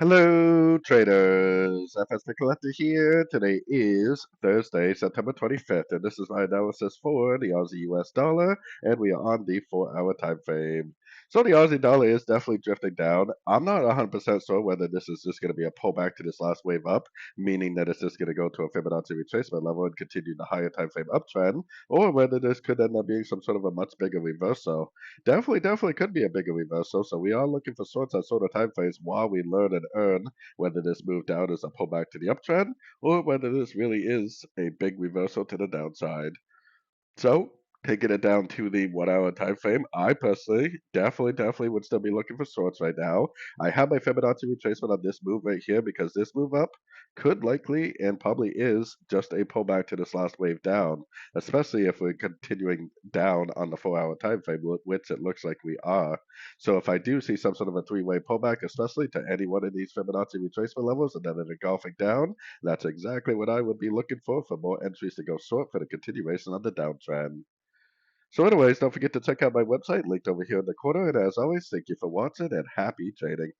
Hello, traders. FX Pip Collector here. Today is Thursday, September 25th, and this is my analysis for the Aussie US dollar, and we are on the 4-hour time frame. So the Aussie dollar is definitely drifting down. I'm not 100% sure whether this is just going to be a pullback to this last wave up, meaning that it's just going to go to a Fibonacci retracement level and continue the higher time frame uptrend, or whether this could end up being some sort of a much bigger reversal. Definitely could be a bigger reversal. So we are looking for shorts at shorter time frames while we learn and earn whether this move down is a pullback to the uptrend or whether this really is a big reversal to the downside. So, taking it down to the 1 hour time frame, I personally definitely would still be looking for shorts right now. I have my Fibonacci retracement on this move right here because this move up could likely and probably is just a pullback to this last wave down, especially if we're continuing down on the 4 hour time frame, which it looks like we are. So if I do see some sort of a three-way pullback, especially to any one of these Fibonacci retracement levels and then it engulfing down, that's exactly what I would be looking for more entries to go short for the continuation of the downtrend. So anyways, don't forget to check out my website linked over here in the corner. And as always, thank you for watching and happy trading.